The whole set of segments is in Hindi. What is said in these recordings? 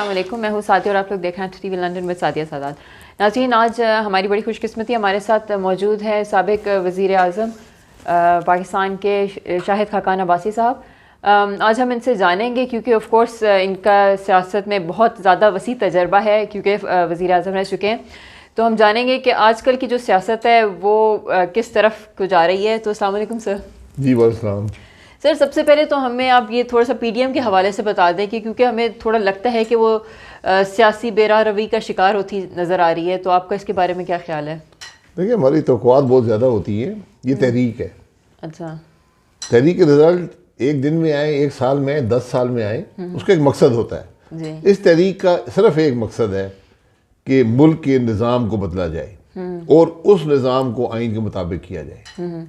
अस्सलाम वालेकुम, मैं हूँ सादिया और आप लोग देख रहे हैं TV London with Sadia Sadat. नाज़रीन, आज हमारी बड़ी खुशकिस्मती हमारे साथ मौजूद है साबिक वज़ीर आज़म पाकिस्तान के शाहिद खाकान अब्बासी साहब। आज हम इनसे जानेंगे क्योंकि ऑफ कोर्स इनका सियासत में बहुत ज़्यादा वसी तजर्बा है क्योंकि वज़ीर आज़म रह चुके हैं। तो हम जानेंगे कि आजकल की जो सियासत है वो किस तरफ को जा रही है। तो अस्सलाम वालेकुम सर। जी वालेकुम सर, सबसे पहले तो हमें आप ये थोड़ा सा पीडीएम के हवाले से बता दें कि क्योंकि हमें थोड़ा लगता है कि वो सियासी बेरा रवि का शिकार होती नज़र आ रही है, तो आपका इसके बारे में क्या ख्याल है? देखिए, हमारी तवक्कुआत बहुत ज़्यादा होती है। ये तहरीक है। अच्छा। तहरीक के रिजल्ट एक दिन में आए, एक साल में आए, 10 साल में आए, उसका एक मकसद होता है जी। इस तहरीक का सिर्फ एक मकसद है कि मुल्क के निज़ाम को बदला जाए और उस निज़ाम को आइन के मुताबिक किया जाए।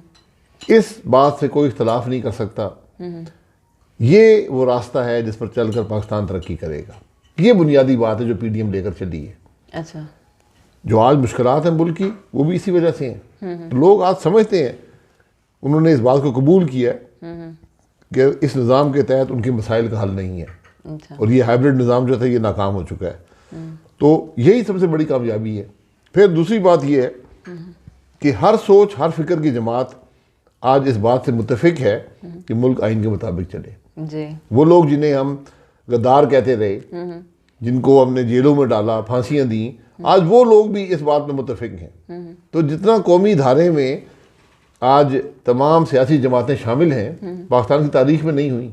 इस बात से कोई इख्तलाफ नहीं कर सकता। ये वो रास्ता है जिस पर चलकर पाकिस्तान तरक्की करेगा। ये बुनियादी बात है जो पीडीएम लेकर चली है। अच्छा। जो आज मुश्किलात हैं मुल्क की, वो भी इसी वजह से हैं। तो लोग आज समझते हैं, उन्होंने इस बात को कबूल किया कि इस निज़ाम के तहत उनके मसाइल का हल नहीं है। अच्छा। और ये हाइब्रिड निज़ाम जो था ये नाकाम हो चुका है। तो यही सबसे बड़ी कामयाबी है। फिर दूसरी बात ये है कि हर सोच, हर फिक्र की जमात आज इस बात से मुत्तफिक है कि मुल्क आइन के मुताबिक चले। जी। वो लोग जिन्हें हम गद्दार कहते रहे, जिनको हमने जेलों में डाला, फांसियां दी, आज वो लोग भी इस बात में मुत्तफिक हैं। तो जितना कौमी धारे में आज तमाम सियासी जमातें शामिल हैं, पाकिस्तान की तारीख में नहीं हुई।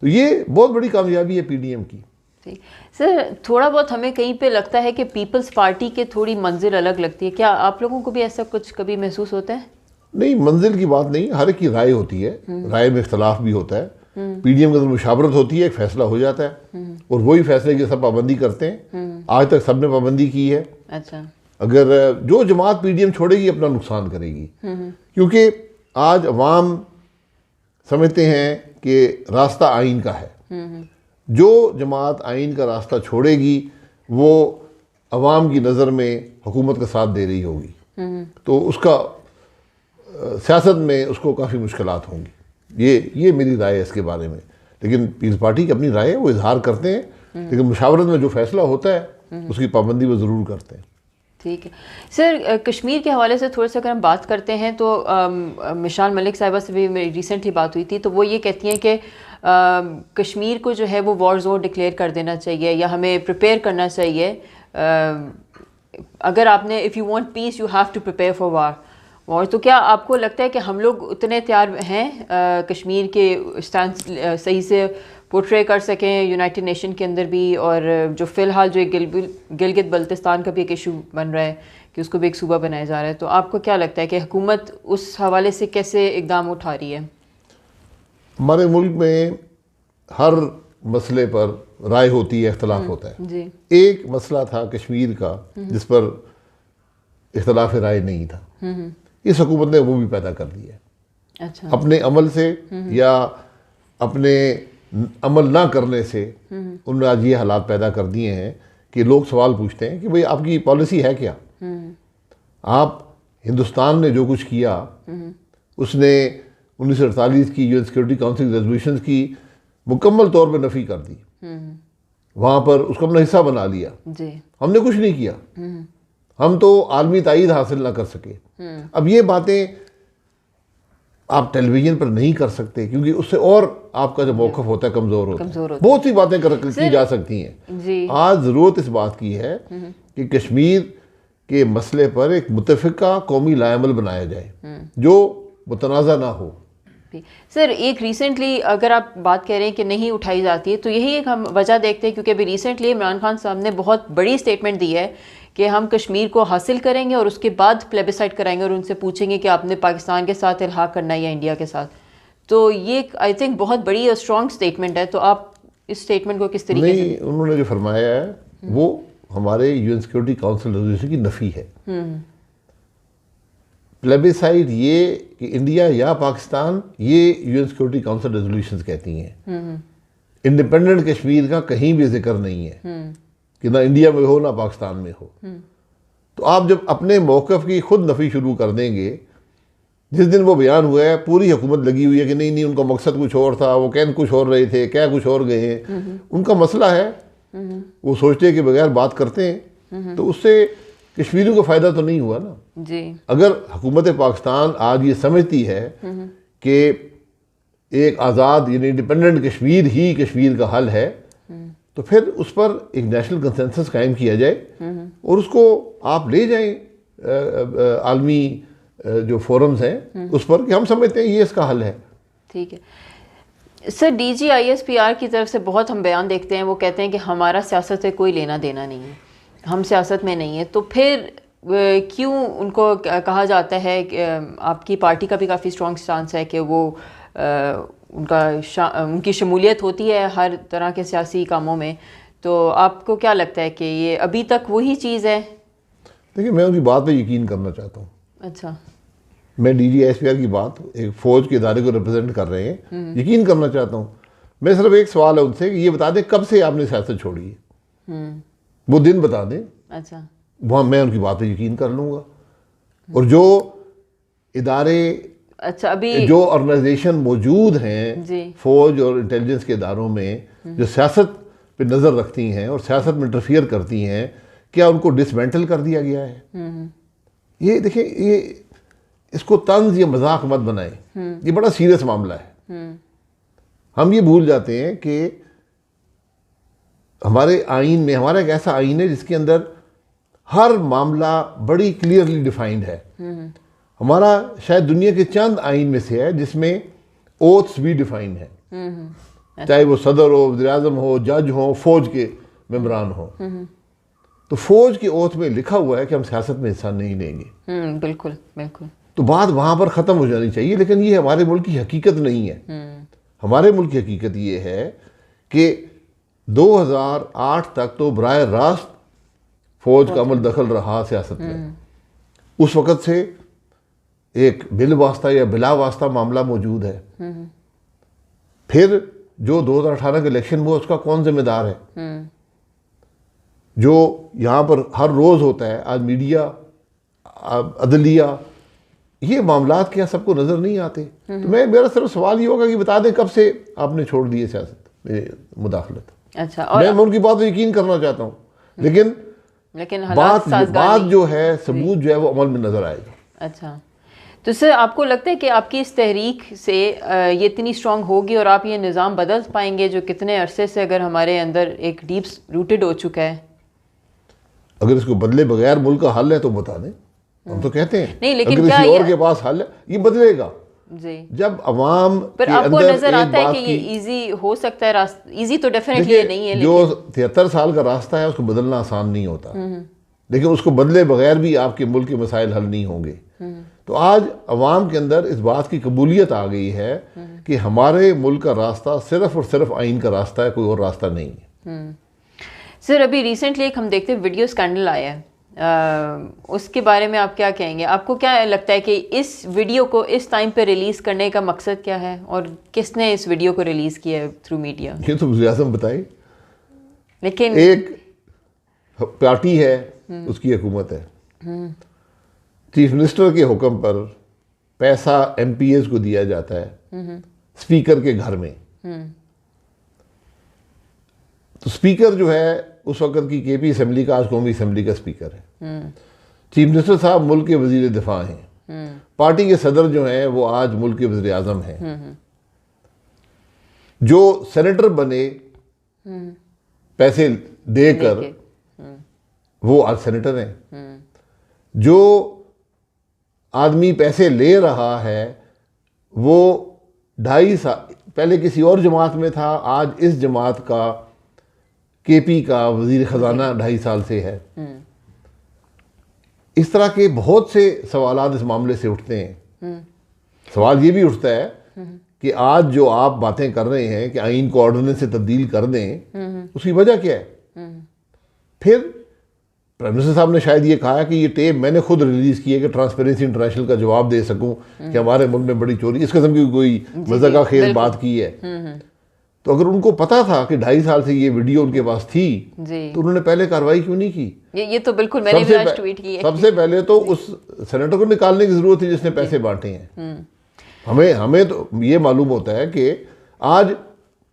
तो ये बहुत बड़ी कामयाबी है पीडीएम की। ठीक सर, थोड़ा बहुत हमें कहीं पे लगता है कि पीपल्स पार्टी के थोड़ी मंजिल अलग लगती है। क्या आप लोगों को भी ऐसा कुछ कभी महसूस होता है? नहीं, मंजिल की बात नहीं, हर एक की राय होती है। राय में इख्तलाफ भी होता है। पीडीएम के अंदर मुशावरत होती है, एक फैसला हो जाता है और वही फैसले की सब पाबंदी करते हैं। आज तक सबने पाबंदी की है। अच्छा। अगर जो जमात पीडीएम छोड़ेगी अपना नुकसान करेगी, क्योंकि आज अवाम समझते हैं कि रास्ता आइन का है। जो जमात आइन का रास्ता छोड़ेगी वो अवाम की नज़र में हुकूमत का साथ दे रही होगी, तो उसका सियासत में उसको काफ़ी मुश्किलात होंगी। ये मेरी राय है इसके बारे में। लेकिन पीपल्स पार्टी की अपनी राय है, वो इजहार करते हैं, लेकिन मुशावरत में जो फैसला होता है उसकी पाबंदी वो ज़रूर करते हैं। ठीक है सर, कश्मीर के हवाले से थोड़ा सा अगर हम बात करते हैं तो मिशाल मलिक साहिबा से भी मेरी रिसेंटली बात हुई थी, तो वो ये कहती हैं कि कश्मीर को जो है वो वॉर जोन डिक्लेयर कर देना चाहिए या हमें प्रिपेयर करना चाहिए। अगर आपने if you want peace you have to prepare for war. तो क्या आपको लगता है कि हम लोग उतने तैयार हैं कश्मीर के स्टैंड सही से पोर्ट्रे कर सकें यूनाइटेड नेशन के अंदर भी? और जो फ़िलहाल जो एक गिलगित बल्तिस्तान का भी एक इशू बन रहा है कि उसको भी एक सूबा बनाया जा रहा है, तो आपको क्या लगता है कि हुकूमत उस हवाले से कैसे इकदाम उठा रही है? हमारे मुल्क में हर मसले पर राय होती है, इख्तलाफ होता है जी। एक मसला था कश्मीर का जिस पर इख्तलाफ राय नहीं था। इस हुकूमत ने वो भी पैदा कर दिया है। अच्छा। अपने अमल से या अपने अमल ना करने से उन्होंने आज ये हालात पैदा कर दिए हैं कि लोग सवाल पूछते हैं कि भाई आपकी पॉलिसी है क्या? आप हिंदुस्तान ने जो कुछ किया उसने 1948 की यूएन सिक्योरिटी काउंसिल रेजोल्यूशंस की मुकम्मल तौर पर नफ़ी कर दी। वहाँ पर उसको अपना हिस्सा बना लिया। जी। हमने कुछ नहीं किया। हम तो आलमी तायीद हासिल ना कर सके। अब ये बातें आप टेलीविजन पर नहीं कर सकते क्योंकि उससे और आपका जो मौक़िफ़ होता है कमज़ोर होता है। बहुत सी बातें की जा सकती हैं। आज ज़रूरत इस बात की है कि कश्मीर के मसले पर एक मुत्तफ़िका कौमी लाएमल बनाया जाए जो मुतनाज़ा ना हो। सर, एक रिसेंटली अगर आप बात कह रहे हैं कि नहीं उठाई जाती है, तो यही एक हम वजह देखते हैं क्योंकि अभी रिसेंटली इमरान खान साहब ने बहुत बड़ी स्टेटमेंट दी है कि हम कश्मीर को हासिल करेंगे और उसके बाद प्लेबिसाइड कराएंगे और उनसे पूछेंगे कि आपने पाकिस्तान के साथ इल्हाक करना है या इंडिया के साथ। तो ये आई थिंक बहुत बड़ी और स्ट्रॉन्ग स्टेटमेंट है। तो आप इस स्टेटमेंट को किस तरीके से? उन्होंने जो फरमाया है वो हमारे यूएन सिक्योरिटी काउंसिल रेजोल्यूशन की नफ़ी है। प्लेबिसाइड ये कि इंडिया या पाकिस्तान, ये यूएन सिक्योरिटी काउंसिल रेजोल्यूशंस कहती हैं। इंडिपेंडेंट कश्मीर का कहीं भी जिक्र नहीं है कि ना इंडिया में हो ना पाकिस्तान में हो। तो आप जब अपने मौक़िफ़ की खुद नफ़ी शुरू कर देंगे, जिस दिन वो बयान हुआ है पूरी हुकूमत लगी हुई है कि नहीं उनका मकसद कुछ और था, वो कह कुछ और रहे थे, क्या कुछ और गए हैं। उनका मसला है वो सोचते हैं कि बगैर बात करते हैं, तो उससे कश्मीरियों को फ़ायदा तो नहीं हुआ ना जी। अगर हुकूमत पाकिस्तान आज ये समझती है कि एक आज़ाद यानी इंडिपेंडेंट कश्मीर ही कश्मीर का हल है, तो फिर उस पर एक नेशनल कंसेंसस कायम किया जाए और उसको आप ले जाएं आलमी जो फोरम्स हैं उस पर कि हम समझते हैं ये इसका हल है। ठीक है सर, DGISPR की तरफ से बहुत हम बयान देखते हैं, वो कहते हैं कि हमारा सियासत से कोई लेना देना नहीं है, हम सियासत में नहीं है। तो फिर क्यों उनको कहा जाता है कि आपकी पार्टी का भी काफ़ी स्ट्रॉन्ग स्टांस है कि वो उनकी शमूलियत होती है हर तरह के सियासी कामों में, तो आपको क्या लगता है कि ये अभी तक वही चीज़ है? देखिए, मैं उनकी बात पे यकीन करना चाहता हूँ। अच्छा, मैं DGISPR की बात एक फ़ौज के इदारे को रिप्रेजेंट कर रहे हैं, यकीन करना चाहता हूँ। मैं सिर्फ एक सवाल है उनसे कि ये बता दें कब से आपने सियासत छोड़ी है, वो दिन बता दें। अच्छा, वहाँ मैं उनकी बात पे यकीन कर लूँगा। और जो इदारे, अच्छा, अभी जो ऑर्गेनाइजेशन मौजूद हैं जी, फ़ौज और इंटेलिजेंस के इदारों में जो सियासत पे नज़र रखती हैं और सियासत में इंटरफियर करती हैं, क्या उनको डिसमेंटल कर दिया गया है? ये देखिए, ये इसको तंज या मजाक मत बनाएं, ये बड़ा सीरियस मामला है। हम ये भूल जाते हैं कि हमारे आइन में, हमारा एक ऐसा आइन है जिसके अंदर हर मामला बड़ी क्लियरली डिफाइंड है। हमारा शायद दुनिया के चंद आइन में से है जिसमें ओथ्स भी डिफाइंड है, चाहे वो सदर हो, वज़ीर-ए-आज़म हो, जज हो, फौज के मेंबरान हो। तो फौज के ओथ में लिखा हुआ है कि हम सियासत में हिस्सा नहीं लेंगे। बिल्कुल बिल्कुल। तो बात वहाँ पर ख़त्म हो जानी चाहिए, लेकिन ये हमारे मुल्क की हकीकत नहीं है। हमारे मुल्क की हकीकत ये है कि 2008 तक तो बराह रास्त फौज का अमल दखल रहा सियासत में। उस वक़्त से एक बिल वास्ता या बिला वास्ता मामला मौजूद है। फिर जो 2018 का इलेक्शन हुआ उसका कौन जिम्मेदार है? जो यहाँ पर हर रोज़ होता है, आज मीडिया, अदलिया, ये मामलात क्या सबको नज़र नहीं आते? तो मेरा सिर्फ सवाल ये होगा कि बता दें कब से आपने छोड़ दी है सियासत में मुदाखलत। अच्छा, और मैं उनकी बात पर यकीन करना चाहता हूँ, लेकिन बात जो है, सबूत जो है वो अमल में नज़र आएगा। अच्छा, तो सर आपको लगता है कि आपकी इस तहरीक से ये इतनी स्ट्रॉन्ग होगी और आप ये निज़ाम बदल पाएंगे जो कितने अरसे से अगर हमारे अंदर एक डीप रूटेड हो चुका है? अगर इसको बदले बगैर मुल्क का हल है तो बता दें। हम तो कहते हैं नहीं, लेकिन अगर क्या किसी और के पास हल है, ये बदलेगा जी। जब अवाम पर के आपको अंदर नजर आता है कि ये की, इजी हो सकता है? इजी तो डेफिनेटली ये नहीं है, जो 73 साल का रास्ता है उसको बदलना आसान नहीं होता, लेकिन उसको बदले बगैर भी आपके मुल्क के मसाइल हल नहीं होंगे। तो आज अवाम के अंदर इस बात की कबूलियत आ गई है कि हमारे मुल्क का रास्ता सिर्फ और सिर्फ आइन का रास्ता है, कोई और रास्ता नहीं है। सर अभी रिसेंटली एक हम देखते हैं वीडियो स्कैंडल आया है, उसके बारे में आप क्या कहेंगे? आपको क्या लगता है कि इस वीडियो को इस टाइम पे रिलीज करने का मकसद क्या है और किसने इस वीडियो को रिलीज किया है थ्रू मीडिया? ये तो वज़ीर-ए-आज़म बताए, लेकिन एक पार्टी है, उसकी हुकूमत है, चीफ मिनिस्टर के हुक्म पर पैसा MPs को दिया जाता है स्पीकर के घर में। तो स्पीकर जो है उस वक्त की KP असेंबली का, आज कौमी असेंबली का स्पीकर है। चीफ मिनिस्टर साहब मुल्क के वजीर दिफा हैं। पार्टी के सदर जो हैं वो आज मुल्क के वज़ीर-ए-आज़म हैं। जो सेनेटर बने पैसे देकर, वो आज सेनेटर हैं। जो आदमी पैसे ले रहा है वो 2.5 साल पहले किसी और जमात में था, आज इस जमात का KP का वजीर ख़जाना 2.5 साल से है। इस तरह के बहुत से सवाल इस मामले से उठते हैं। सवाल ये भी उठता है कि आज जो आप बातें कर रहे हैं कि आइन को ऑर्डिनेंस से तब्दील कर दें, उसकी वजह क्या है? फिर प्राइम मिनिस्टर साहब ने शायद ये कहा कि ये टेप मैंने खुद रिलीज की है कि ट्रांसपेरेंसी इंटरनेशनल का जवाब दे सकूं कि हमारे मुल्क में बड़ी चोरी, इस किस्म की कोई मज़ाक़ खेल बात की है। तो अगर उनको पता था कि 2.5 साल से ये वीडियो उनके पास थी तो उन्होंने पहले कार्रवाई क्यों नहीं की? ये तो बिल्कुल मैंने भी आज ट्वीट की है। सबसे पहले तो उस सेनेटर को निकालने की जरूरत है जिसने पैसे बांटे हैं। हमें तो ये मालूम होता है कि आज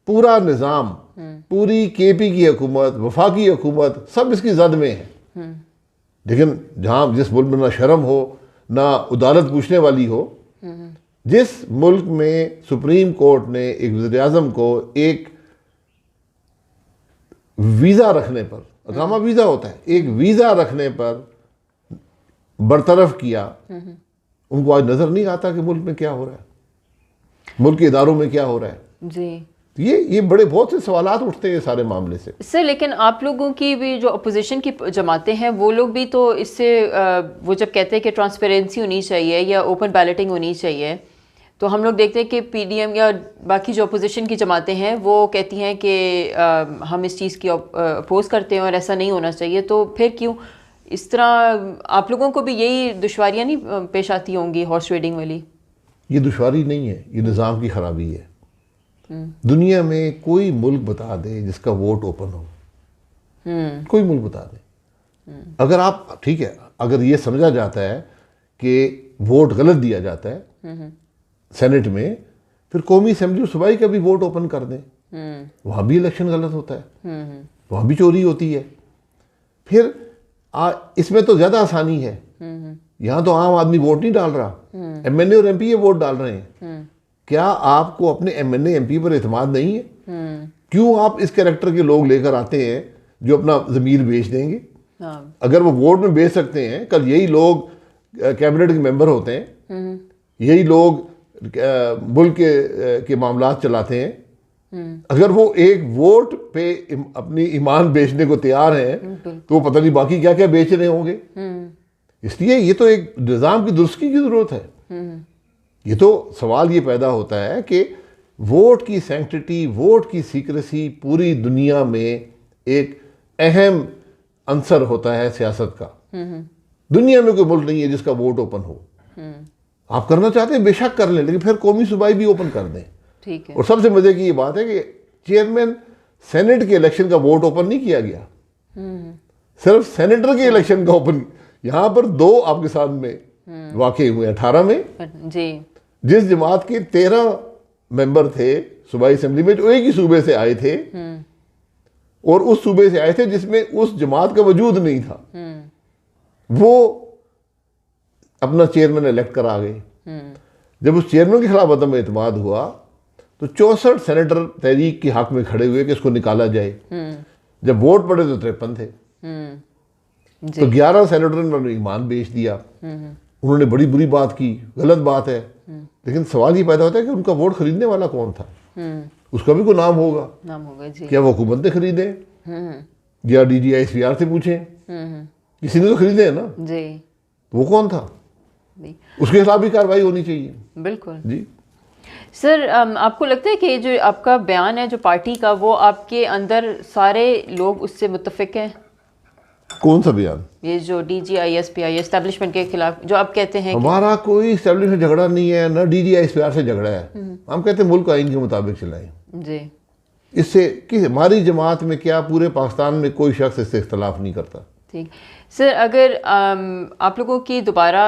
पूरा निज़ाम पूरी केपी की हुकूमत, वफाकी हुकूमत सब इसकी जद में है। लेकिन जहाँ जिस मुल्क में ना शर्म हो ना अदालत पूछने वाली हो, जिस मुल्क में सुप्रीम कोर्ट ने एक वज़ीर आज़म को एक वीज़ा रखने पर, अकामा वीज़ा होता है, एक वीज़ा रखने पर बरतरफ किया, उनको आज नज़र नहीं आता कि मुल्क में क्या हो रहा है, मुल्क के इदारों में क्या हो रहा है। जी, ये बड़े बहुत से सवालात उठते हैं सारे मामले से। सर लेकिन आप लोगों की भी जो अपोजिशन की जमातें हैं वो लोग भी तो इससे वो जब कहते हैं कि ट्रांसपेरेंसी होनी चाहिए या ओपन बैलेटिंग होनी चाहिए, तो हम लोग देखते हैं कि पीडीएम या बाकी जो अपोजिशन की जमातें हैं वो कहती हैं कि हम इस चीज़ की अपोज करते हैं और ऐसा नहीं होना चाहिए। तो फिर क्यों इस तरह आप लोगों को भी यही दुश्वारियाँ नहीं पेश आती होंगी हॉर्स ट्रेडिंग वाली? ये दुश्वारी नहीं है, ये निज़ाम की खराबी है। दुनिया में कोई मुल्क बता दे जिसका वोट ओपन हो, कोई मुल्क बता दे। अगर आप ठीक है, अगर ये समझा जाता है कि वोट गलत दिया जाता है सेनेट में, फिर कौमी असेंबली और सूबाई का भी वोट ओपन कर दें, वहाँ भी इलेक्शन गलत होता है, वहाँ भी चोरी होती है। फिर इसमें तो ज़्यादा आसानी है, यहाँ तो आम आदमी वोट नहीं डाल रहा, एमएनए और एमपी ये वोट डाल रहे हैं। क्या आपको अपने एमएनए एमपी पर एतमाद नहीं है? क्यों आप इस कैरेक्टर के लोग लेकर आते हैं जो अपना ज़मीर बेच देंगे? अगर वो वोट में बेच सकते हैं, कल यही लोग कैबिनेट के मेंबर होते हैं, यही लोग मुल्क के मामलात चलाते हैं। अगर वो एक वोट पे अपनी ईमान बेचने को तैयार हैं, तो वो पता नहीं बाकी क्या क्या बेच रहे होंगे। इसलिए ये तो एक निज़ाम की दुरुस्ती की ज़रूरत है। ये तो सवाल ये पैदा होता है कि वोट की सैंक्टिटी, वोट की सीक्रेसी पूरी दुनिया में एक अहम अंसर होता है सियासत का। दुनिया में कोई मुल्क नहीं है जिसका वोट ओपन हो। आप करना चाहते हैं बेशक कर लें, लेकिन फिर कौमी सूबाई भी ओपन कर दें। ठीक है। और सबसे मजे की ये बात है कि चेयरमैन सेनेट के इलेक्शन का वोट ओपन नहीं किया गया, सिर्फ सेनेटर के इलेक्शन का ओपन। यहाँ पर 2 आपके सामने वाकई हुए 18 में जी, जिस जमात के 13 मेंबर थे सूबाई असेंबली में, जो एक ही सूबे से आए थे और उस सूबे से आए थे जिसमें उस जमात का वजूद नहीं था, वो अपना चेयरमैन इलेक्ट करा गए। जब उस चेयरमैन के खिलाफ अदम एतमाद हुआ तो 64 सेनेटर तहरीक के हक में खड़े हुए कि इसको निकाला जाए। जब वोट पड़े तो 53 थे। तो 11 सेनेटरों ने ईमान बेच दिया। उन्होंने बड़ी बुरी बात की, गलत बात है, लेकिन सवाल ये पैदा होता है कि उनका वोट खरीदने वाला कौन था? उसका भी कोई नाम होगा जी। क्या वो हुकूमत ने खरीदे या DGISPR से पूछें? किसी ने तो खरीदे है ना जी। वो कौन था? उसके खिलाफ भी कार्रवाई होनी चाहिए। बिल्कुल जी। सर आपको लगता है कि जो आपका बयान है जो पार्टी का, वो आपके अंदर सारे लोग उससे मुत्तफिक हैं? कौन सा बयान? ये जो DGISPR एस्टेब्लिशमेंट के खिलाफ जो आप कहते हैं हमारा कोई एस्टेब्लिशमेंट झगड़ा नहीं है, ना DGISPR से झगड़ा है। हम कहते हैं मुल्क आइन के मुताबिक चलाएं। जी। इससे कि हमारी जमात में क्या पूरे पाकिस्तान में कोई शख्स इससे इख्तलाफ नहीं करता। ठीक सर, अगर आप लोगों की दोबारा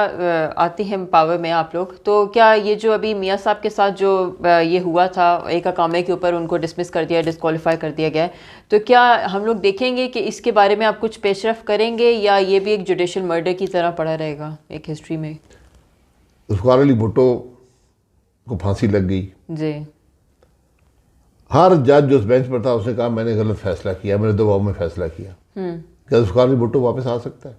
आती हैं पावर में आप लोग, तो क्या ये जो अभी मियाँ साहब के साथ जो ये हुआ था, एक अकामे के ऊपर उनको डिसमिस कर दिया, डिस्क्वालीफाई कर दिया गया है, तो क्या हम लोग देखेंगे कि इसके बारे में आप कुछ पेशरफ करेंगे या ये भी एक जुडिशल मर्डर की तरह पड़ा रहेगा एक हिस्ट्री में? उसकार अली भुट्टो को फांसी लग गई जी। हर जज जो उस बेंच पर था उसने कहा मैंने गलत फैसला किया, मैंने दबाव में फैसला किया। क्या उसकार अली भुट्टो वापस आ सकता है?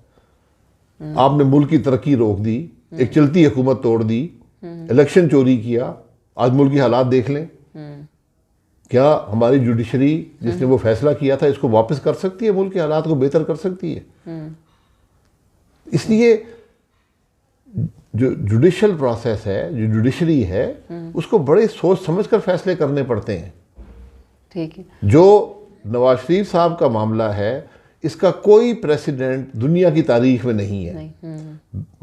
आपने मुल्क की तरक्की रोक दी, एक चलती हुकूमत तोड़ दी, इलेक्शन चोरी किया, आज मुल्क की हालात देख लें। क्या हमारी जुडिशरी जिसने वो फैसला किया था इसको वापस कर सकती है, मुल्क के हालात को बेहतर कर सकती है? इसलिए जो जुडिशल प्रोसेस है, जो जुडिशरी है, उसको बड़े सोच समझ कर फैसले करने पड़ते हैं। ठीक है। जो नवाज शरीफ साहब का मामला है, इसका कोई प्रेसिडेंट दुनिया की तारीख में नहीं है।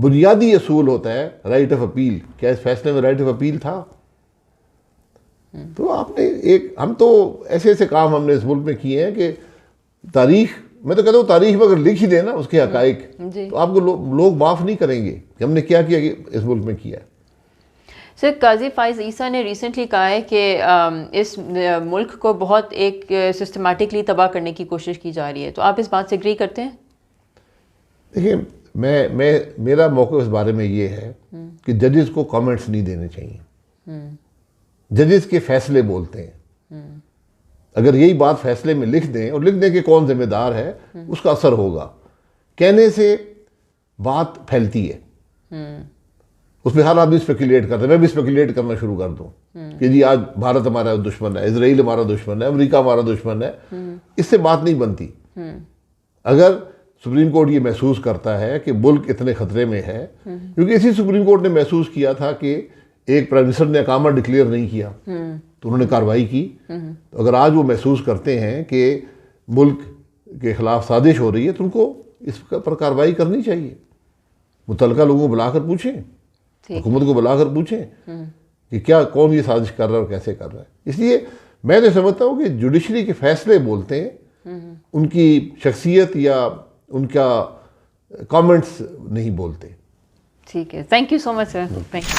बुनियादी असूल होता है राइट ऑफ अपील। क्या इस फैसले में राइट ऑफ अपील था? तो आपने हम तो ऐसे ऐसे काम हमने इस मुल्क में किए हैं कि तारीख, मैं तो कहता हूँ तारीख में अगर लिख ही देना उसके हकाइक, तो आपको लोग माफ़ नहीं करेंगे कि हमने क्या किया कि इस मुल्क में किया। सर काजी फाइज ईसा ने रिसेंटली कहा है कि इस मुल्क को बहुत एक सिस्टमेटिकली तबाह करने की कोशिश की जा रही है, तो आप इस बात से एग्री करते हैं? देखिए, मेरा मौक़िफ़ इस बारे में ये है कि जजेस को कमेंट्स नहीं देने चाहिए। जजेस के फैसले बोलते हैं। अगर यही बात फैसले में लिख दें और लिख दें कि कौन जिम्मेदार है, उसका असर होगा। कहने से बात फैलती है, उसमें हर आदमी स्पेकुलेट करता है। मैं भी स्पेकुलेट करना शुरू कर दूं कि जी आज भारत हमारा दुश्मन है, इजराइल हमारा दुश्मन है, अमेरिका हमारा दुश्मन है। इससे बात नहीं बनती। अगर सुप्रीम कोर्ट ये महसूस करता है कि मुल्क इतने खतरे में है, क्योंकि इसी सुप्रीम कोर्ट ने महसूस किया था कि एक प्राइम मिनिस्टर ने अकामा डिक्लेयर नहीं किया, तो उन्होंने कार्रवाई की। तो अगर आज वो महसूस करते हैं कि मुल्क के खिलाफ साजिश हो रही है, तो उनको इस पर कार्रवाई करनी चाहिए। मुतल्लिका लोगों को बुलाकर पूछें, हुकूमत को बुलाकर पूछें कि क्या कौन ये साजिश कर रहा है और कैसे कर रहा है। इसलिए मैं तो समझता हूँ कि जुडिशरी के फैसले बोलते हैं, उनकी शख्सियत या उनका कमेंट्स नहीं बोलते। ठीक है, thank you so much sir, thank you.